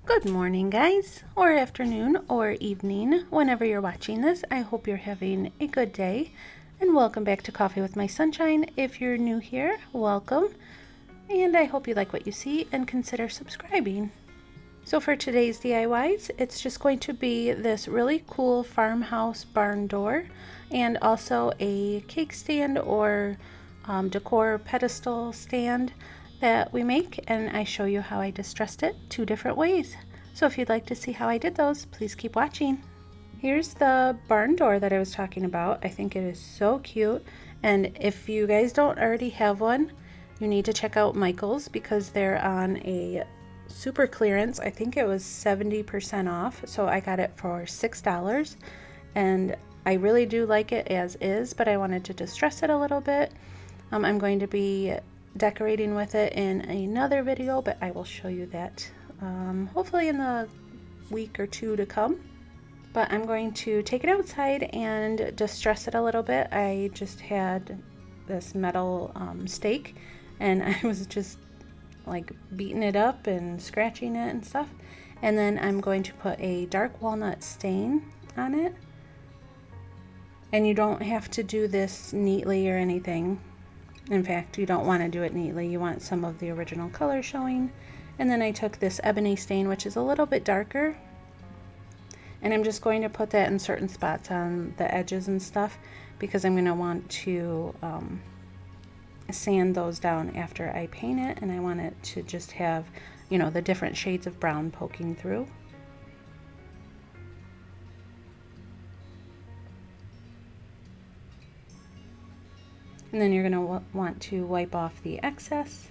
Good morning, guys, or afternoon, or evening, whenever you're watching this. I hope you're having a good day, and welcome back to Coffee with My Sunshine. If you're new here, welcome, and I hope you like what you see and consider subscribing. So for today's DIYs, it's just going to be this really cool farmhouse barn door, and also a cake stand or decor pedestal stand that we make, and I show you how I distressed it 2 different ways. So if you'd like to see how I did those, please keep watching. Here's the barn door that I was talking about. I think it is so cute, and if you guys don't already have one, you need to check out Michael's because they're on a super clearance. I think it was 70% off, so I got it for $6, and I really do like it as is, but I wanted to distress it a little bit. I'm going to be decorating with it in another video, but I will show you that hopefully in the week or 2 to come. But I'm going to take it outside and distress it a little bit. I just had this metal stake, and I was just like beating it up and scratching it and stuff, and then I'm going to put a dark walnut stain on it. And you don't have to do this neatly or anything. In fact, you don't want to do it neatly. You want some of the original color showing. And then I took this ebony stain, which is a little bit darker, and I'm just going to put that in certain spots on the edges and stuff because I'm going to want to sand those down after I paint it, and I want it to just have, you know, the different shades of brown poking through. And then you're going to want to wipe off the excess.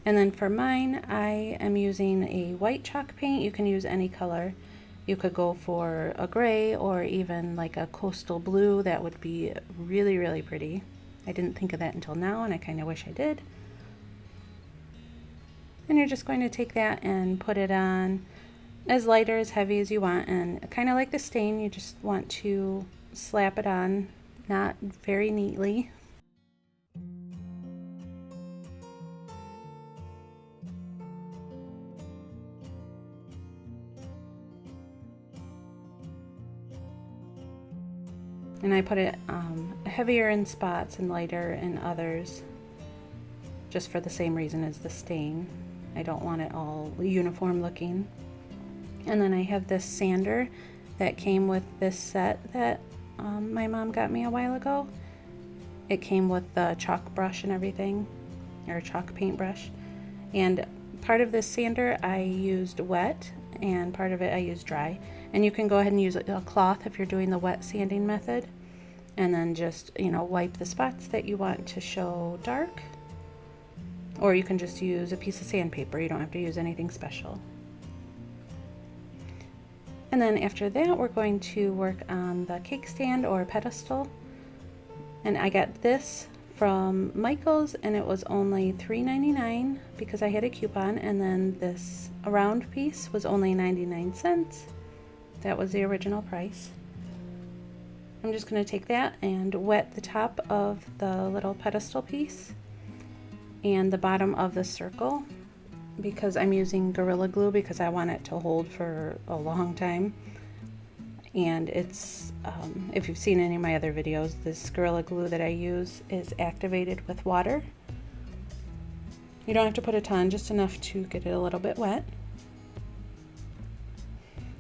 And then for mine, I am using a white chalk paint. You can use any color. You could go for a gray or even like a coastal blue. That would be really, really pretty. I didn't think of that until now, and I kind of wish I did. And you're just going to take that and put it on as light or as heavy as you want. And kind of like the stain, you just want to slap it on, not very neatly. And I put it heavier in spots and lighter in others, just for the same reason as the stain. I don't want it all uniform looking. And then I have this sander that came with this set that my mom got me a while ago. It came with the chalk brush and everything, or chalk paintbrush. And part of this sander I used wet, and part of it I used dry. And you can go ahead and use a cloth if you're doing the wet sanding method, and then just, you know, wipe the spots that you want to show dark. Or you can just use a piece of sandpaper. You don't have to use anything special. And then after that, we're going to work on the cake stand or pedestal. And I got this from Michael's, and it was only $3.99 because I had a coupon. And then this round piece was only 99 cents. That was the original price. I'm just going to take that and wet the top of the little pedestal piece and the bottom of the circle, because I'm using Gorilla Glue because I want it to hold for a long time. And it's, if you've seen any of my other videos, this Gorilla Glue that I use is activated with water. You don't have to put a ton, just enough to get it a little bit wet.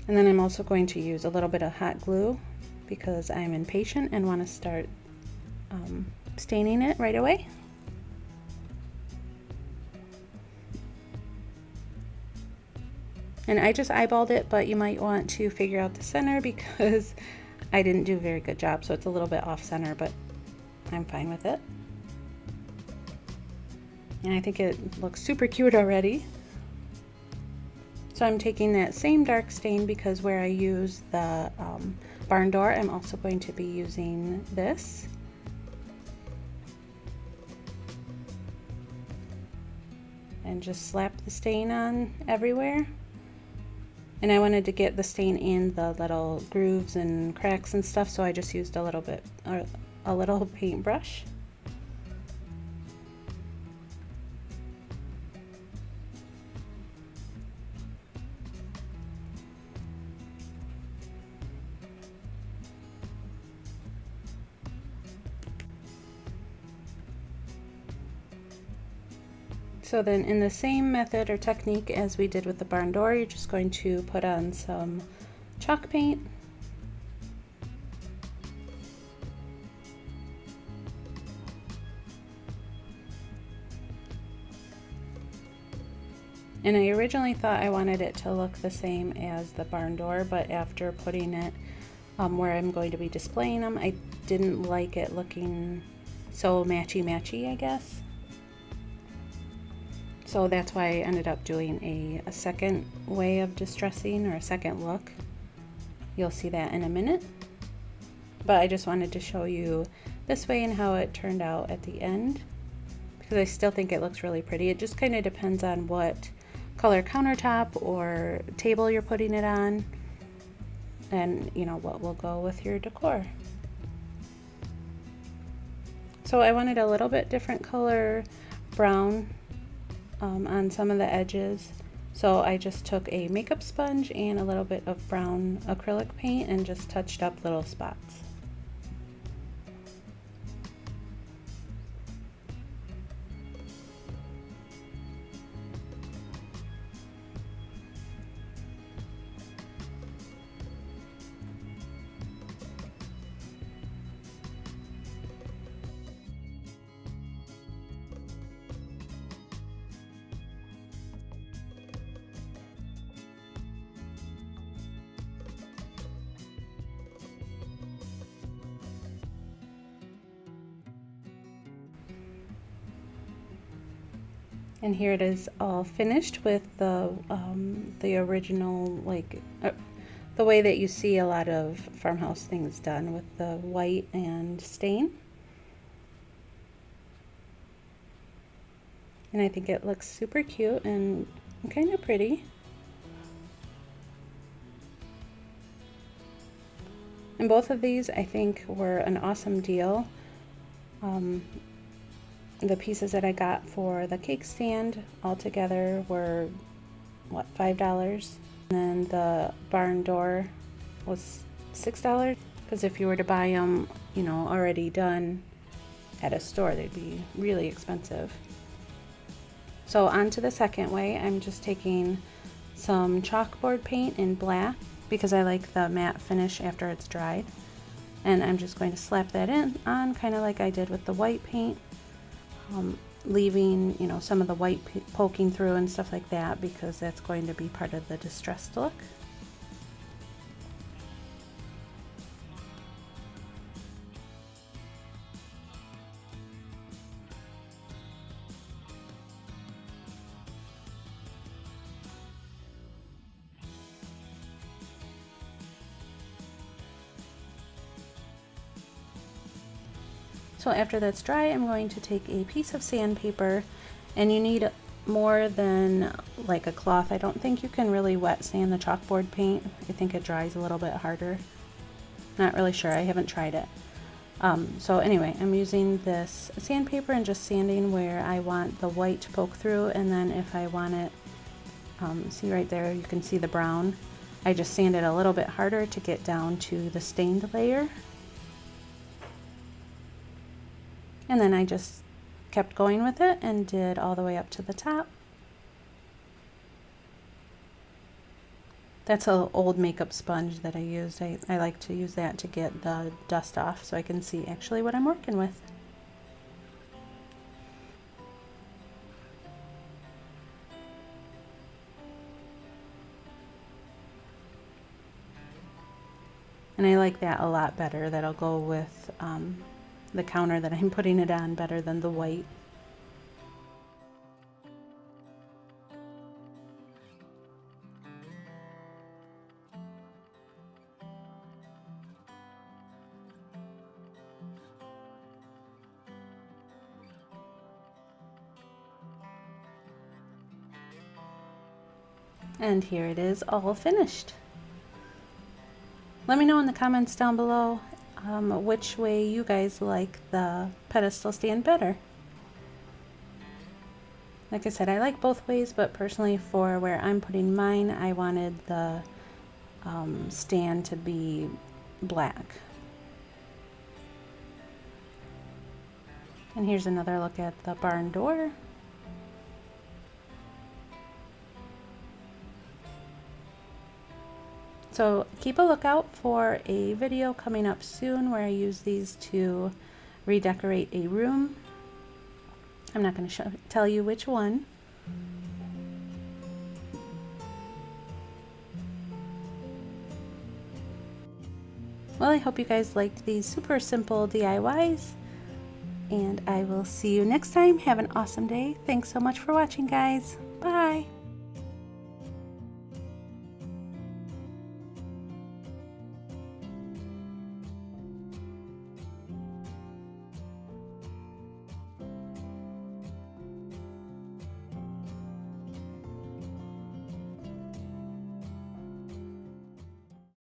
And then I'm also going to use a little bit of hot glue because I'm impatient and want to start staining it right away. And I just eyeballed it, but you might want to figure out the center because I didn't do a very good job, so it's a little bit off center, but I'm fine with it. And I think it looks super cute already. So I'm taking that same dark stain because where I use the barn door, I'm also going to be using this. And just slap the stain on everywhere. And I wanted to get the stain in the little grooves and cracks and stuff, so I just used a little bit, or a little paintbrush. So then in the same method or technique as we did with the barn door, you're just going to put on some chalk paint. And I originally thought I wanted it to look the same as the barn door, but after putting it where I'm going to be displaying them, I didn't like it looking so matchy-matchy, I guess. So that's why I ended up doing a second way of distressing, or a second look. You'll see that in a minute. But I just wanted to show you this way and how it turned out at the end, because I still think it looks really pretty. It just kind of depends on what color countertop or table you're putting it on, and you know what will go with your decor. So I wanted a little bit different color brown on some of the edges, so I just took a makeup sponge and a little bit of brown acrylic paint and just touched up little spots. And here it is all finished with the original, like the way that you see a lot of farmhouse things done, with the white and stain. And I think it looks super cute and kind of pretty. And both of these I think were an awesome deal. The pieces that I got for the cake stand altogether were, what, $5? And then the barn door was $6, because if you were to buy them, you know, already done at a store, they'd be really expensive. So on to the second way. I'm just taking some chalkboard paint in black, because I like the matte finish after it's dried. And I'm just going to slap that on, kind of like I did with the white paint. Leaving, you know, some of the white poking through and stuff like that, because that's going to be part of the distressed look. So after that's dry, I'm going to take a piece of sandpaper, and you need more than like a cloth. I don't think you can really wet sand the chalkboard paint. I think it dries a little bit harder. Not really sure, I haven't tried it. So anyway, I'm using this sandpaper and just sanding where I want the white to poke through, and then if I want it, see right there, you can see the brown. I just sand it a little bit harder to get down to the stained layer. And then I just kept going with it and did all the way up to the top. That's an old makeup sponge that I used. I like to use that to get the dust off so I can see actually what I'm working with. And I like that a lot better. That'll go with the counter that I'm putting it on better than the white. And here it is all finished. Let me know in the comments down below which way you guys like the pedestal stand better. Like I said, I like both ways, but personally for where I'm putting mine, I wanted the stand to be black. And here's another look at the barn door. So keep a lookout for a video coming up soon where I use these to redecorate a room. I'm not going to tell you which one. Well, I hope you guys liked these super simple DIYs, and I will see you next time. Have an awesome day. Thanks so much for watching, guys. Bye.